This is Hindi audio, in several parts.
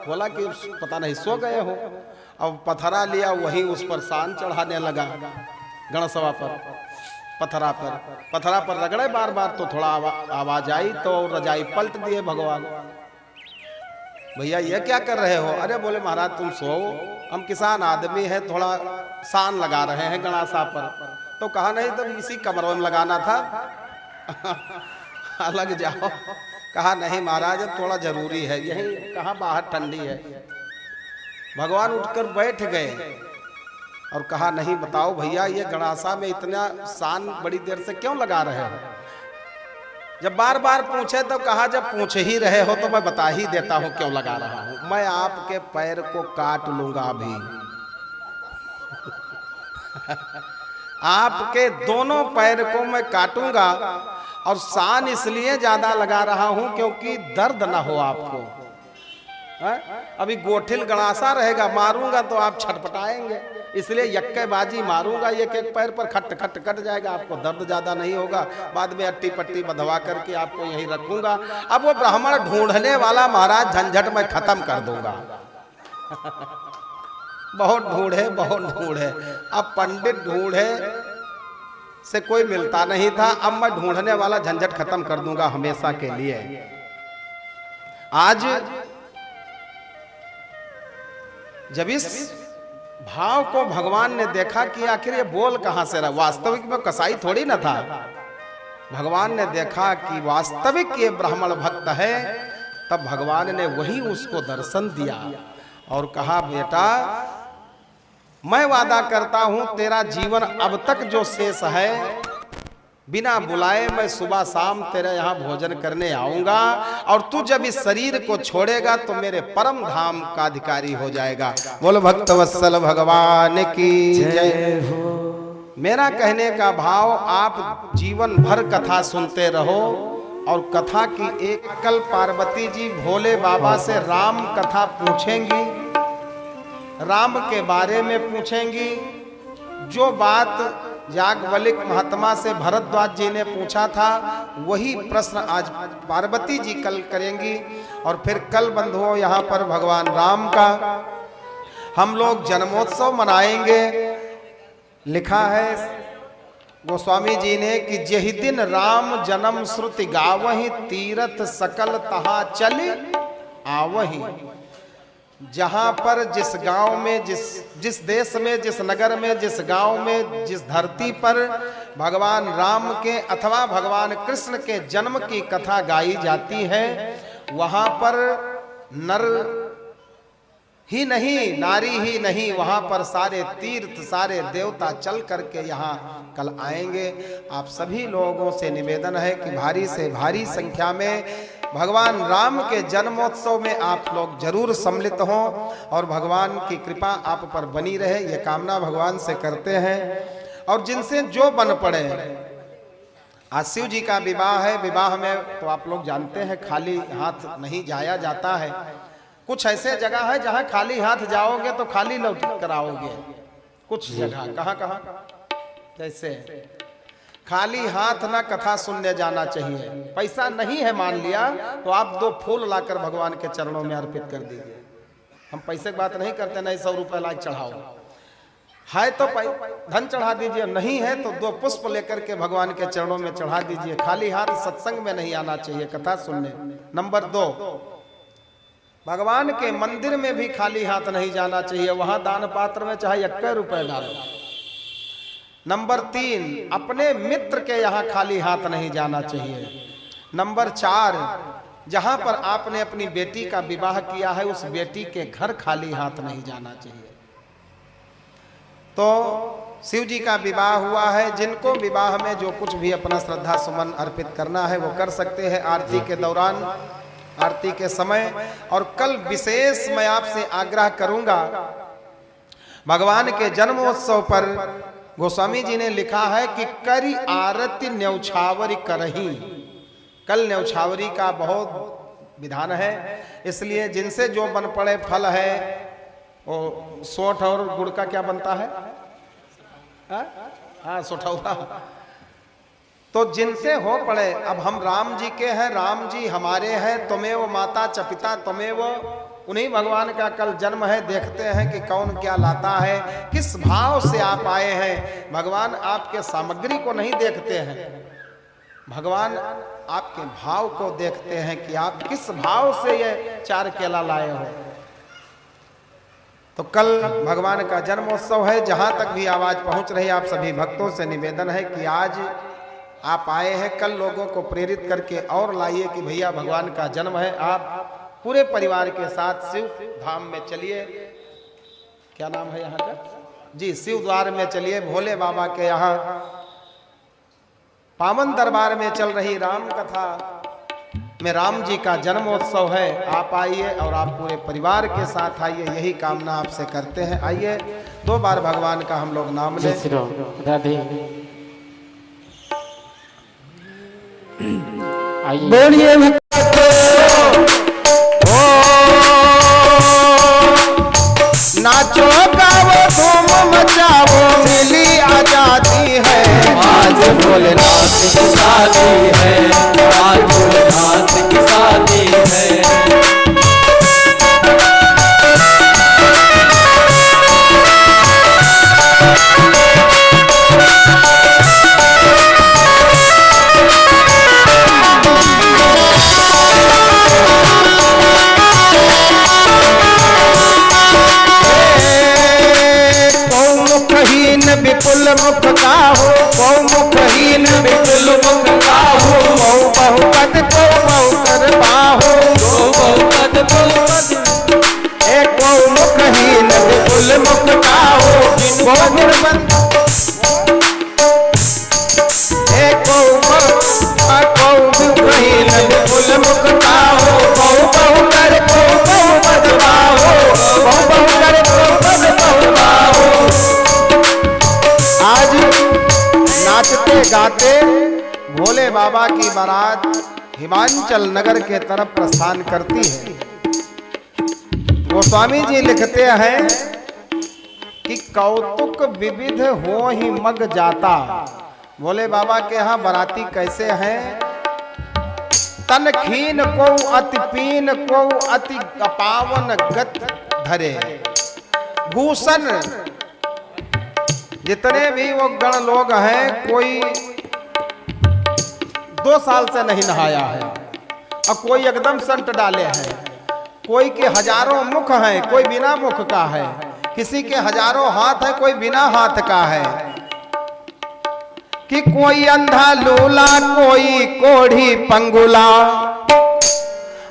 बोला कि पता नहीं सो गए हो। अब पथरा लिया, वही उस पर सान चढ़ाने लगा गणसभा पर, पथरा पर रगड़े बार बार, तो थोड़ा आवाज आई तो रजाई पलट दिए भगवान। भैया ये क्या कर रहे हो? अरे बोले महाराज तुम सो, हम किसान आदमी है, थोड़ा सान लगा रहे हैं गणासा पर। तो कहा नहीं तो इसी कमरों में लगाना था अलग जाओ। कहा नहीं महाराज अब थोड़ा जरूरी है, यही कहा बाहर ठंडी है। भगवान उठकर बैठ गए और कहा नहीं बताओ भैया ये गणासा में इतना सान बड़ी देर से क्यों लगा रहे हो? जब बार बार पूछे तो कहा जब पूछ ही रहे हो तो मैं बता ही देता हूं क्यों लगा रहा हूं। मैं आपके पैर को काट लूंगा अभी आपके दोनों पैर को मैं काटूंगा, और सान इसलिए ज्यादा लगा रहा हूं क्योंकि दर्द ना हो आपको। अभी गोठिल गणासा रहेगा, मारूंगा तो आप छटपटाएंगे, इसलिए यक्केबाजी मारूंगा, एक एक पैर पर खट खट कट जाएगा, आपको दर्द ज्यादा नहीं होगा। बाद में अट्टी पट्टी बंधवा करके आपको यहीं रखूंगा। अब वो ब्राह्मण ढूंढने वाला महाराज झंझट में खत्म कर दूंगा बहुत ढूंढे, अब पंडित ढूंढे से कोई मिलता नहीं था, अब मैं ढूंढने वाला झंझट खत्म कर दूंगा हमेशा के लिए। आज जब इस भाव को भगवान ने देखा कि आखिर ये बोल कहां से रहा, वास्तविक में कसाई थोड़ी ना था। भगवान ने देखा कि वास्तविक ये ब्राह्मण भक्त है, तब भगवान ने वही उसको दर्शन दिया और कहा बेटा मैं वादा करता हूं तेरा जीवन अब तक जो शेष है, बिना बुलाए मैं सुबह शाम तेरे यहाँ भोजन करने आऊंगा, और तू जब इस शरीर को छोड़ेगा तो मेरे परम धाम का अधिकारी हो जाएगा। बोलो भक्त वत्सल भगवान की जय हो। मेरा कहने का भाव, आप जीवन भर कथा सुनते रहो, और कथा की एक कल पार्वती जी भोले बाबा से राम कथा पूछेंगी, राम के बारे में पूछेंगी। जो बात याज्ञवल्क्य महात्मा से भरद्वाज जी ने पूछा था, वही प्रश्न आज पार्वती जी कल करेंगी। और फिर कल बंधुओं यहाँ पर भगवान राम का हम लोग जन्मोत्सव मनाएंगे। लिखा है गोस्वामी जी ने कि जेहि दिन राम जन्म श्रुति गावहि, तीरथ सकल तहा चल आवहि। जहां पर जिस गांव में, जिस देश में, जिस नगर में, जिस गांव में, जिस धरती पर भगवान राम के अथवा भगवान कृष्ण के जन्म की कथा गाई जाती है, वहां पर नर ही नहीं, नारी ही नहीं, वहां पर सारे तीर्थ, सारे देवता चल करके यहाँ कल आएंगे। आप सभी लोगों से निवेदन है कि भारी से भारी संख्या में भगवान राम के जन्मोत्सव में आप लोग जरूर सम्मिलित हों, और भगवान की कृपा आप पर बनी रहे, ये कामना भगवान से करते हैं। और जिनसे जो बन पड़े, आज शिव जी का विवाह है, विवाह में तो आप लोग जानते हैं खाली हाथ नहीं जाया जाता है। कुछ ऐसे जगह है जहां खाली हाथ जाओगे तो खाली लौट कर आओगे। कुछ जगह कहाँ जैसे खाली हाथ ना कथा सुनने जाना चाहिए। पैसा नहीं है मान लिया तो आप 2 फूल लाकर भगवान के चरणों में अर्पित कर दीजिए। हम पैसे की बात नहीं करते, नहीं 100 रुपए लाख चढ़ाओ, है तो धन चढ़ा दीजिए, नहीं है तो 2 पुष्प लेकर के भगवान के चरणों में चढ़ा दीजिए। खाली हाथ सत्संग में नहीं आना चाहिए कथा सुनने। नंबर 2, भगवान के मंदिर में भी खाली हाथ नहीं जाना चाहिए, वहां दान पात्र में चाहे 1 रुपए डालो। नंबर 3, अपने मित्र के यहाँ खाली हाथ नहीं जाना चाहिए। नंबर 4, जहां पर आपने अपनी बेटी का विवाह किया है उस बेटी के घर खाली हाथ नहीं जाना चाहिए। तो शिव जी का विवाह हुआ है, जिनको विवाह में जो कुछ भी अपना श्रद्धा सुमन अर्पित करना है वो कर सकते हैं आरती के दौरान, आरती के समय। और कल विशेष मैं आपसे आग्रह करूंगा, भगवान के जन्मोत्सव पर गोस्वामी जी ने लिखा है कि करी आरती न्यौछावरी करही। कल न्यौछावरी का बहुत विधान है, इसलिए जिनसे जो बन पड़े फल है, वो सोठ और गुड़ का क्या बनता है, हाँ सोठौरा, तो जिनसे हो पड़े। अब हम राम जी के हैं, राम जी हमारे हैं, तुम्हें वो माता च पिता तुम्हें वो उन्हीं भगवान का कल जन्म है। देखते हैं कि कौन क्या लाता है, किस भाव से आप आए हैं। भगवान आपके सामग्री को नहीं देखते हैं, भगवान आपके भाव को देखते हैं कि आप किस भाव से ये 4 केला लाए हो। तो कल भगवान का जन्मोत्सव है। जहां तक भी आवाज पहुंच रही, आप सभी भक्तों से निवेदन है कि आज आप आए हैं, कल लोगों को प्रेरित करके और लाइए कि भैया भगवान का जन्म है। आप पूरे परिवार के साथ शिव धाम में चलिए। क्या नाम है यहाँ का? जी, शिव द्वार में चलिए। भोले बाबा के यहाँ पावन दरबार में चल रही राम कथा में राम जी का जन्मोत्सव है। आप आइए और आप पूरे परिवार के साथ आइए, यही कामना आपसे करते हैं। आइए 2 बार भगवान का हम लोग नाम लें। राधे बोलिए नाचो गाओ धूम मचाओ, मिली आजादी है। आज भोलेनाथ की शादी है, आज भोलेनाथ की शादी है। विपुल मुख का हो, कौ मुखहीन विपुल मुख का हो। कौ बहुपद को बहुकर बाहो, कौ बहुपद बहुपद। कौ मुखहीन विपुल मुख का हो, कौ गुणवंत कौ मुखहीन विपुल मुख का हो। कौ बहुकर कौ बहुपद बाहो, कौ बहुकर कौ पद बहु बाहो। आज नाचते गाते भोले बाबा की बारात हिमाचल नगर के तरफ प्रस्थान करती है। गोस्वामी जी लिखते हैं कि कौतुक विविध हो ही मग जाता। भोले बाबा के यहाँ बाराती कैसे हैं? तन खीन को अति पीन को अति अपावन गत धरे। भूषण जितने भी वो गण लोग हैं, कोई 2 साल से नहीं नहाया है और कोई एकदम संट डाले हैं। कोई के हजारों मुख हैं, कोई बिना मुख का है। किसी के हजारों हाथ है, कोई बिना हाथ का है। कि कोई अंधा लूला, कोई कोढ़ी पंगुला।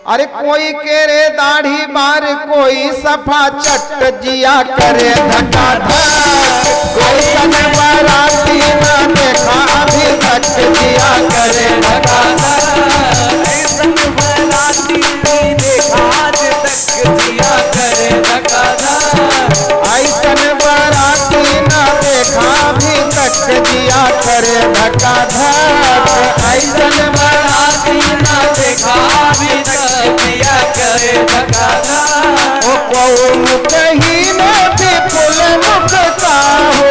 अरे कोई केरे दाढ़ी बार, कोई सफा चट जिया करे धक्का धक। कोई सन बाराती ना देखा अभी तक जिया करे धक्का धक। सन बाराती नहीं देखा आज तक जिया करे धक्का धक। ऐसन बाराती ना देखा अभी तक जिया करे धक्का धक। ऐसन बाराती ना देखा अभी तक जिया करे धक्का धक। ओ कौ मुखहीन विपुल मुख का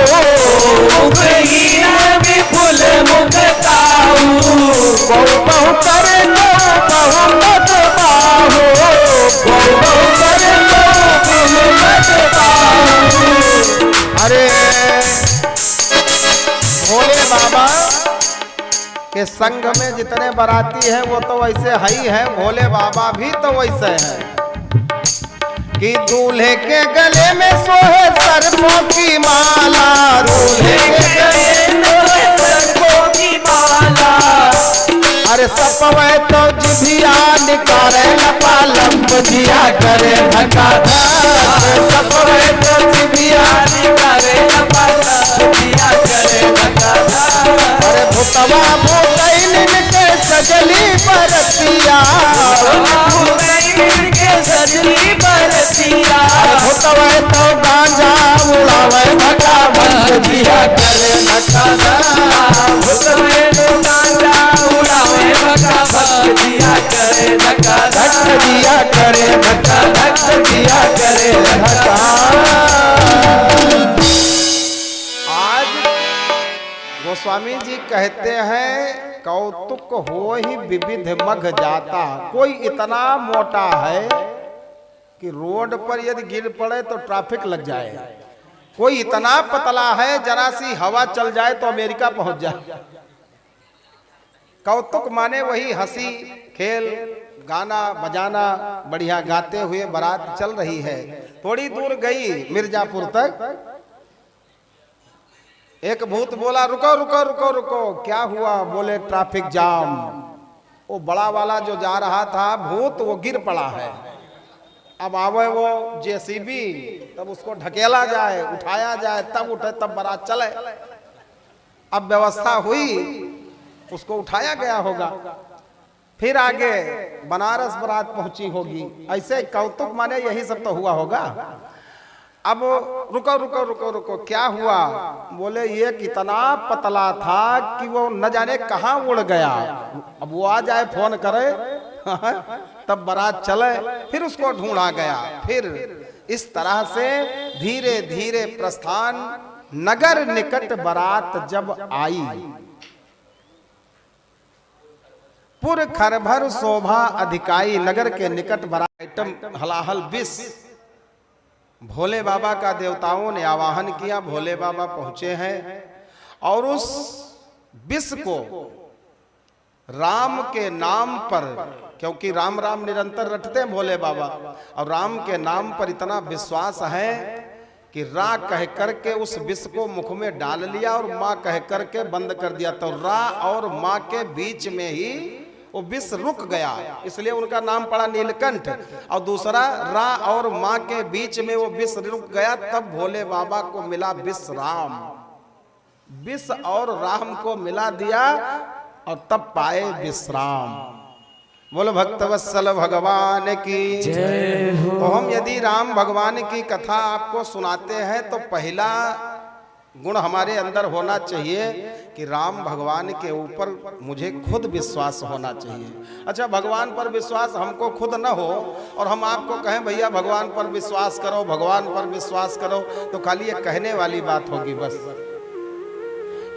हो, मुखहीन विपुल मुख का हो। कौ बहुकर कौ बहुपद बाहो, कौ बहुकर कौ बहुपद बाहो। अरे भोले बाबा के संग में जितने बाराती हैं वो तो वैसे है ही है, भोले बाबा भी तो वैसे हैं। कि दूल्हे के गले में सोहे सर्पों की माला, दूल्हे के गले में सोहे सर्पों की माला। अरे सपवे तो जिभिया निकारे लपालप जिया करे धक्का धक। सपवे तो जिभिया निकारे लपालप जिया करे धक्का धक। अरे भुतवा भूतैन के सजली बरतिया, सजली बरतिया। भुतवे तो गांजा उड़ावे भगा भग जिया करे धक्का धक। भुतवे तो गांजा उड़ावे भगा भग जिया करे धक्का धक जिया करे धक्का धक जिया करे धक्का। आज गोस्वामी जी कहते हैं कौतुक हो ही विविध मग जाता। कोई इतना मोटा है कि रोड पर यदि गिर पड़े तो ट्रैफिक लग जाए, कोई इतना पतला है जरा सी हवा चल जाए तो अमेरिका पहुंच जाए। कौतुक माने वही हंसी खेल, गाना बजाना, बढ़िया गाते हुए बारात चल रही है। थोड़ी दूर गई मिर्जापुर तक, एक भूत बोला रुको रुको रुको रुको। क्या हुआ? बोले ट्रैफिक जाम। वो बड़ा वाला जो जा रहा था भूत, वो गिर पड़ा है। अब आवे वो जेसीबी, तब उसको ढकेला जाए, उठाया जाए, तब उठे, तब बारात चले। अब व्यवस्था हुई, उसको उठाया गया होगा, फिर आगे बनारस बारात पहुंची होगी। ऐसे कौतुक माने यही सब तो हुआ होगा। अब रुको रुको रुको रुको, क्या हुआ? बोले ये कितना पतला था कि वो न जाने कहां उड़ गया। अब वो आ जाए, फोन करे तब बारात चले, फिर उसको ढूंढा गया। फिर इस तरह से धीरे धीरे प्रस्थान, नगर निकट बारात जब आई, पुर खरभर शोभा अधिकाई। नगर के निकट बारात, आइटम हलाहल विष। भोले बाबा का देवताओं ने आवाहन किया, भोले बाबा पहुंचे हैं और उस विष को राम के नाम पर, क्योंकि राम राम निरंतर रटते हैं भोले बाबा, और राम के नाम पर इतना विश्वास है कि रा कह करके उस विष को मुख में डाल लिया और माँ कह करके बंद कर दिया। तो रा और माँ के बीच में ही वो विष रुक गया, इसलिए उनका नाम पड़ा नीलकंठ। और दूसरा, रा और माँ के बीच में वो विष रुक गया, तब भोले बाबा को मिला विष राम। विष और राम को मिला दिया और तब पाए विश्राम। बोलो भक्तवत्सल भगवान की जय हो। तो हम यदि राम भगवान की कथा आपको सुनाते हैं तो पहला गुण हमारे अंदर होना चाहिए कि राम भगवान के ऊपर मुझे खुद विश्वास होना चाहिए। अच्छा, भगवान पर विश्वास हमको खुद न हो और हम आपको कहें भैया भगवान पर विश्वास करो, भगवान पर विश्वास करो, तो खाली ये कहने वाली बात होगी बस।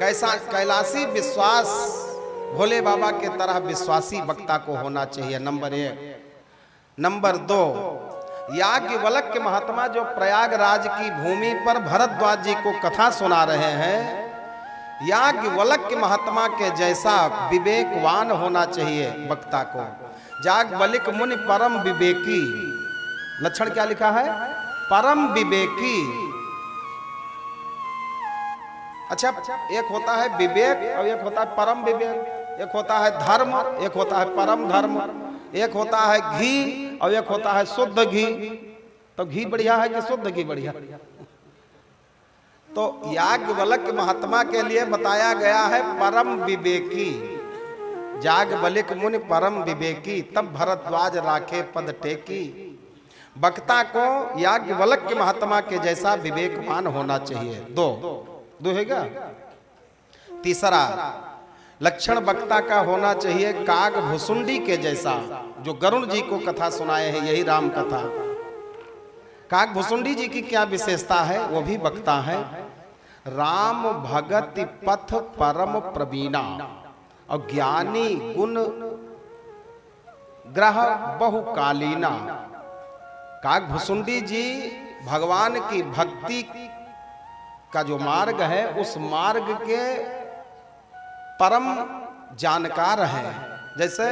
कैसा कैलाशी विश्वास भोले बाबा के तरह विश्वासी वक्ता को होना चाहिए, नंबर 1। नंबर 2, याज्ञवल्क्य के महात्मा जो प्रयागराज की भूमि पर भरद्वाज जी को कथा सुना रहे हैं, याज्ञवल्क्य के महात्मा के जैसा विवेकवान होना चाहिए वक्ता को। याज्ञवल्क्य मुनि परम विवेकी, लक्षण क्या लिखा है? परम विवेकी। अच्छा, एक होता है विवेक और एक होता है परम विवेक। एक होता है धर्म, एक होता है परम धर्म। एक होता है घी और एक होता है शुद्ध घी। तो घी बढ़िया है कि शुद्ध घी बढ़िया? तो याज्ञवल्क्य महात्मा के लिए बताया गया है परम विवेकी। याज्ञवल्क्य मुनि परम विवेकी, तब भरद्वाज राखे पद टेकी। वक्ता को याज्ञवल्क्य महात्मा के जैसा विवेकवान होना चाहिए। दो है क्या? तीसरा लक्षण वक्ता का होना चाहिए काग भुसुंडी के जैसा, जो गरुड़ जी को कथा सुनाए हैं, यही राम कथा। काग भुसुंडी जी की क्या विशेषता है? वो भी वक्ता है। राम भगति पथ परम प्रवीणा और ज्ञानी गुण ग्रह बहुकालीना। काग भुसुंडी जी भगवान की भक्ति का जो मार्ग है, उस मार्ग के परम जानकार हैं। जैसे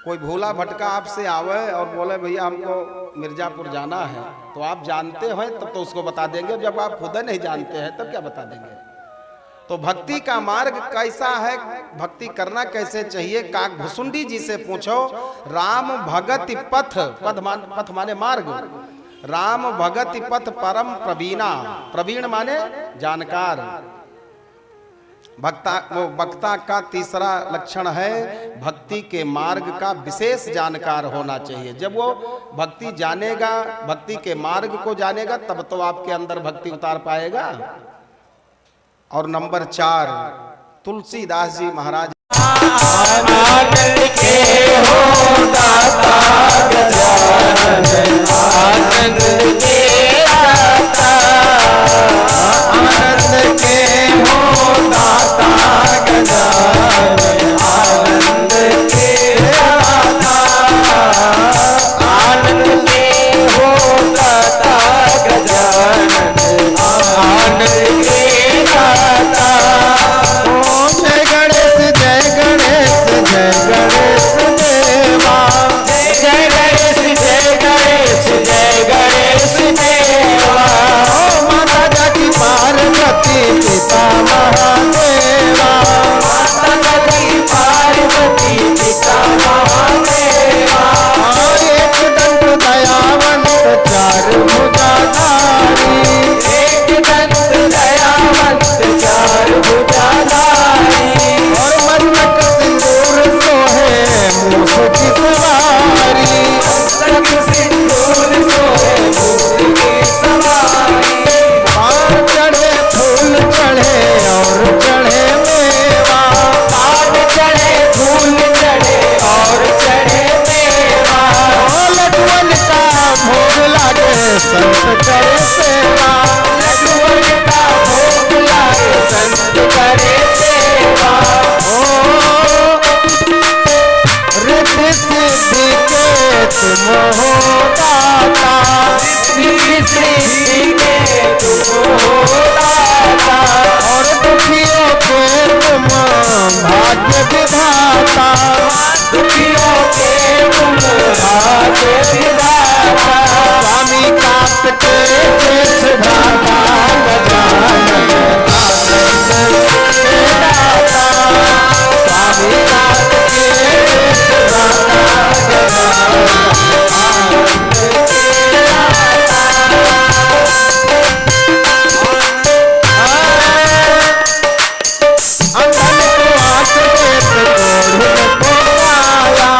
कोई भूला भटका आपसे आवे और बोले भैया हमको मिर्जापुर जाना है, तो आप जानते हो तब तो उसको बता देंगे। जब आप खुद नहीं जानते हैं तब क्या बता देंगे? तो भक्ति का मार्ग कैसा है, भक्ति करना कैसे चाहिए, काग भुसुंडी जी से पूछो। राम भगति पथ, पथ माने मार्ग, राम भगति पथ परम प्रवीणा। प्रवीण माने जानकार। वक्ता का तीसरा लक्षण है भक्ति के मार्ग का विशेष जानकार होना चाहिए। जब वो भक्ति जानेगा, भक्ति के मार्ग को जानेगा, तब तो आपके अंदर भक्ति उतार पाएगा। और नंबर 4, तुलसीदास जी महाराज आनंद के संत करे सेवा, लड्डुअन का भोग लाए संत करे सेवा। ओ रिद्धि सिद्धि के तुम हो दाता, रिद्धि सिद्धि के तुम हो दाता, और दुखियों के तुम भाग्य विधाता, दुखियों के तुम भाग्य विधाता। स्वामी कांपते शेष धाता, गजानन आनंद के दाता, स्वामी कांपते शेष धाता, गजानन आनंद के दाता। अंधन को आंख देत कोढ़िन को काया,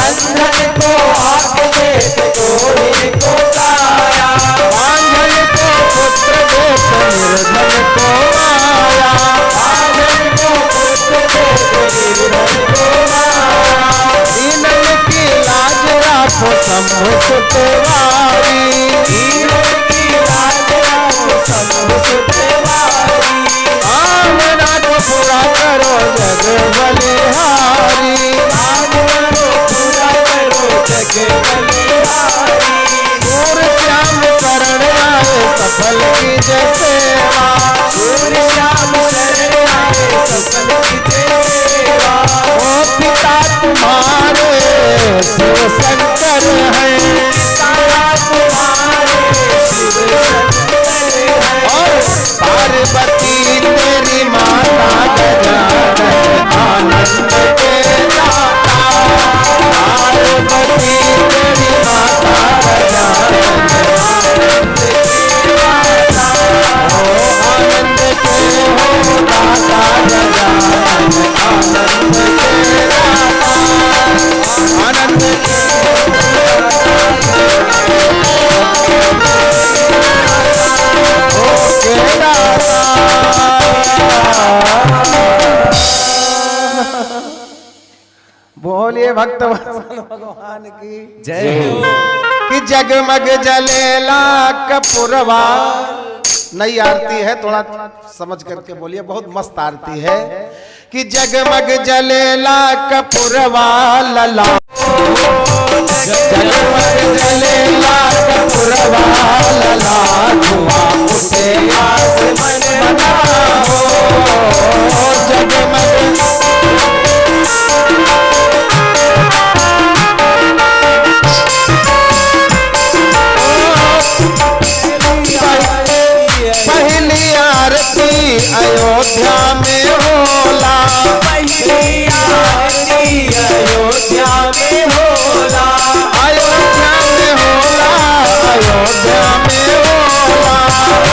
अंधन को आँख देत कोढ़िन को काया, बांझन को पुत्र देत निर्धन को माया, बांझन को पुत्र देत निर्धन को माया। दीनन की लाज राखो शंभु सुतवारी, दीनन की लाज राखो शंभु सुतवारी, कामना को पूरा करो जग बलिहारी, कामना को पूरा करो जग बलिहारी। सूर्य श्याम शरण आए सफल की जय सेवा, सूर्य श्याम शरण आए सफल की जय सेवा। ओ पिता तुम्हारे शिव शंकर हैं, पिता तुम्हारे शिव शंकर हैं, और पार्वती तेरी माता, गजानन आनंद के दाता, पार्वती तेरी माता, गजानन आनंद के दाता, ओ आनंद के हो दाता, गजानन आनंद के दाता, आनंद के हो के दाता। बोलिए भक्त भगवान की जय हो। कि जगमग जलेला कपूरवा। नई आरती है, थोड़ा समझ करके बोलिए, बहुत मस्त आरती है। कि जगमग जलेला कपूरवा लला, जगमग जलेला कपूरवा लला, धुआं उठे आसमान बना हो, जगमग पहली आरती अयोध्या में होला, पहली आरती अयोध्या में होला, अयोध्या में होला, अयोध्या में होला,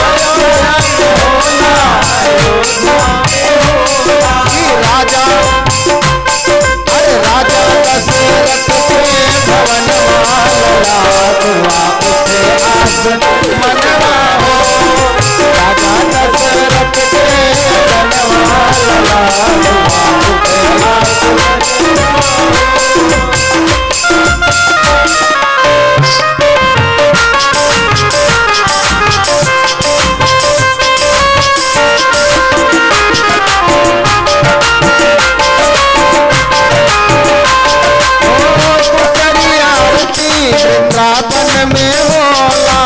अयोध्या में होला, अयोध्या में होला। कि राजा, अरे राजा दशरथ के भवन माला, धुआं उठे आसन मनवा हो, राजा दशरथ के भवन माला, धुआं उठे आसन वृंदावन में होला,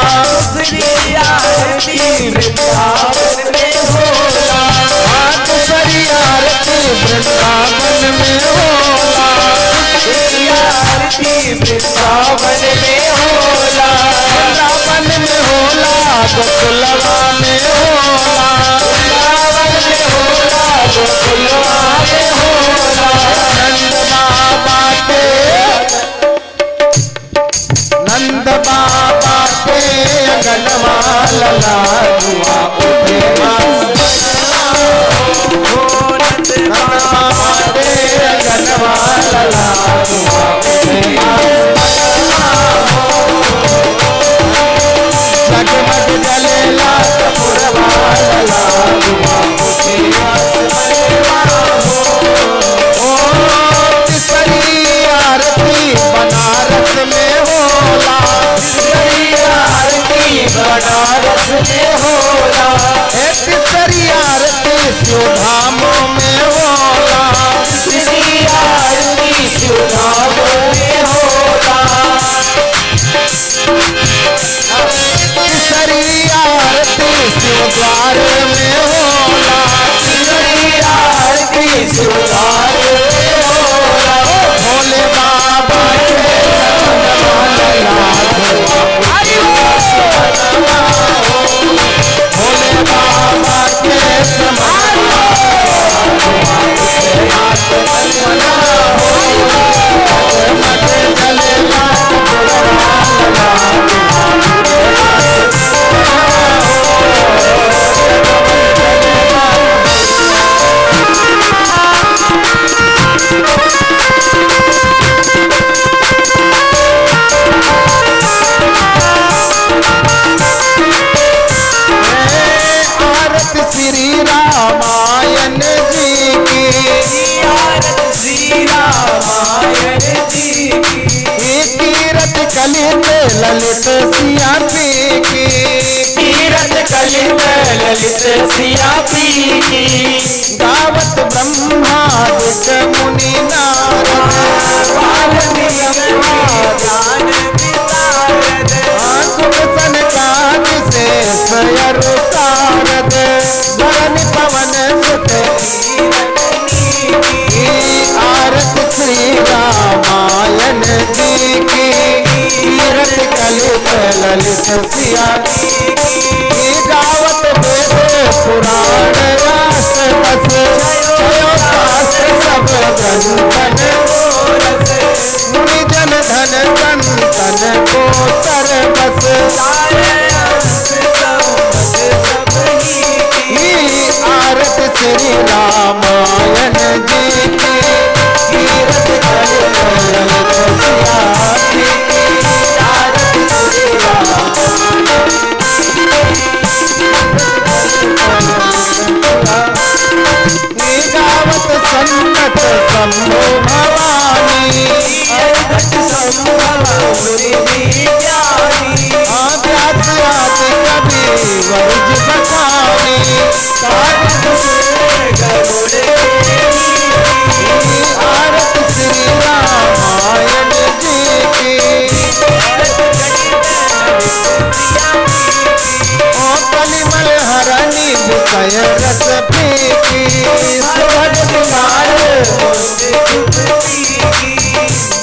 दूसरी आरती वृंदावन में होला, दूसरी आरती वृंदावन में होला, दूसरी आरती वृंदावन में होला, वृंदावन में होला, गोकुलवा में होला, वृंदावन में होला, गोकुलवा में होला। नंद बाबा के, नंद बाबा के अंगनवा लला, धुआं उठे नंद बाबा के अंगनवा लला, धुआं उठे जगमग जलेला कपूरवा लला, धुआं उठे ओ तीसरी आरती बनारस में होला, तीसरी आरती बनारस में होला। तीसरी आरती शिव धामों में होला। तीसरी आरती शिव धामों में होला। तीसरी आरती शिव द्वार में होला। तीसरी आरती शिव द्वार में होला। भोले बाबा के भोले बाबा के समान श्री रामायण जी की। आरती श्री रामायण जी की। तीरथ कलित ललित सिया पी की। तीरथ कलित ललित सिया पी की। गावत ब्रह्मादिक मुनि नारद। सुख सनकादि शेष अरु सारद। धरनि पवन सुत आरती श्री रामायण जी की। तीरथ कलित ललित सिया गावत वेद पुराण राष्ट्र बस। जयो शास्त्र सब ग्रंथन मुनि जन धन संतन को सर बस। आरती श्री रामायण जी की। तीरथ कलित ललित सिया की। आरती श्री गावत संत शंभो भवानी। व्यास आदि कवि वर्ज बखानी। आरती श्री रामायण जी की। ओ कलिमल हरणी विषय रस पीकी।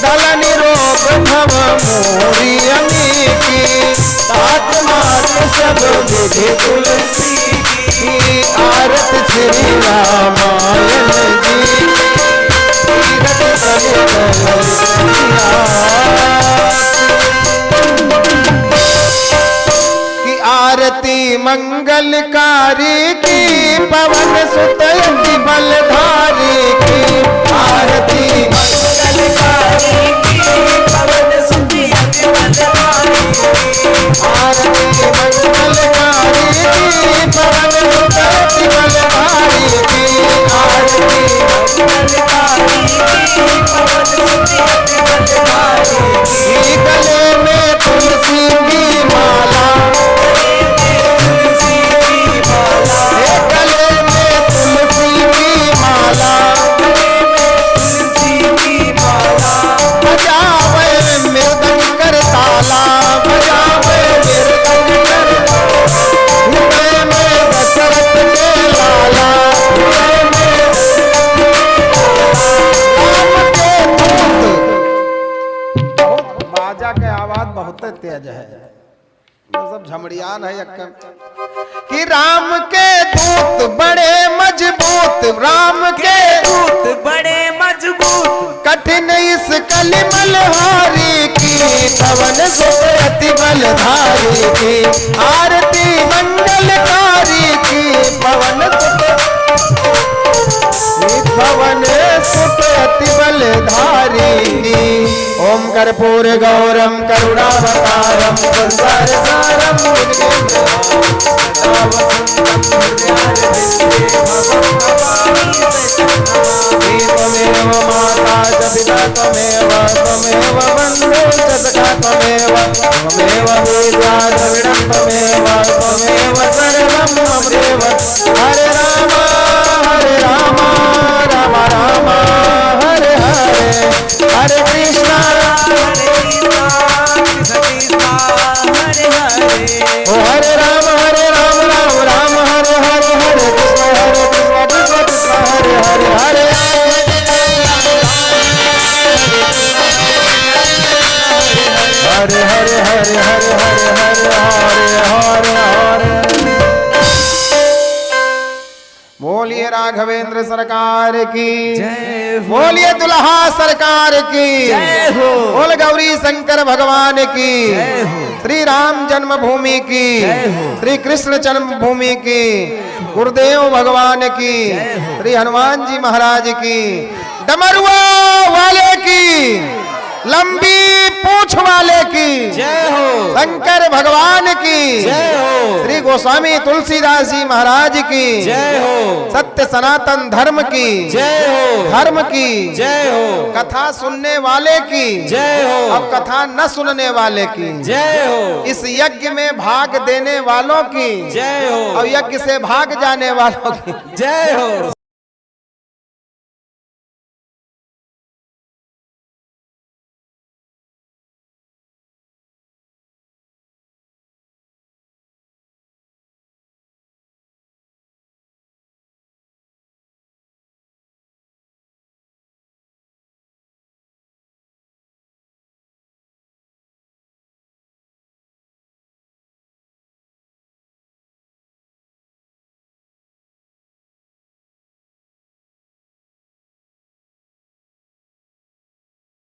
दल निरोग भव मोरी अमीकी। आत्मात सब विधि तुलसी की। आरती श्री रामायण जी की। तीरथ कलित की। आरती मंगलकारी की। पवन सुत अति बलधारी की। आरती मंगलकारी की। पवन सुत अति बलधारी की। आरती मंगलकारी की। पवन सुत अति बलधारी की। आरती मंगलकारी की। पवन सुत अति बलधारी की। गले में तुलसी की माला। गले में तुलसी की माला। बजावे मृदंग कर ताला। बजावे मृदंग कर। हृदय में दशरथ के लाला। हृदय में राम के दूत। बाजा के आवाज बहुत तेज है। सब झमड़ियान है कि राम के दूत बड़े मजबूत। राम के दूत बड़े मजबूत। कठिन इस कलिमल हारी की। पवन सुत अति बलधारी की। आरती मंगलकारी की। पवन सुत अति बलधारी की। ओम कर्पूर गौरम करुणावतारम संसार सारम त्वमेव माता च पिता त्वमेव त्वमेव बन्धुश्च सखा त्वमेव त्वमेव विद्या द्रविणं त्वमेव महादेव हरे राम राम राम हरे हरे हरे कृष्णा कृष्ण कृष्ण हरे हरे ओ हरे राम राम राम हरे हरे हरे कृष्णा कृष्णा कृष्ण हरे हरे हरे हरे हरे हरे हरे हरे हरे हरे हरे बोलिए राघवेंद्र सरकार की जय हो बोलिए दुल्हा सरकार की जय हो बोल गौरी शंकर भगवान की जय हो श्री राम जन्मभूमि की जय हो श्री कृष्ण जन्मभूमि की गुरुदेव भगवान की जय हो श्री हनुमान जी महाराज की डमरुआ वाले की लंबी पूंछ वाले की जय हो शंकर भगवान की जय हो श्री गोस्वामी तुलसीदास जी महाराज की जय हो सत्य सनातन धर्म की जय हो धर्म की जय हो कथा सुनने वाले की जय हो और कथा न सुनने वाले की जय हो इस यज्ञ में भाग देने वालों की जय हो और यज्ञ से भाग जाने वालों की जय हो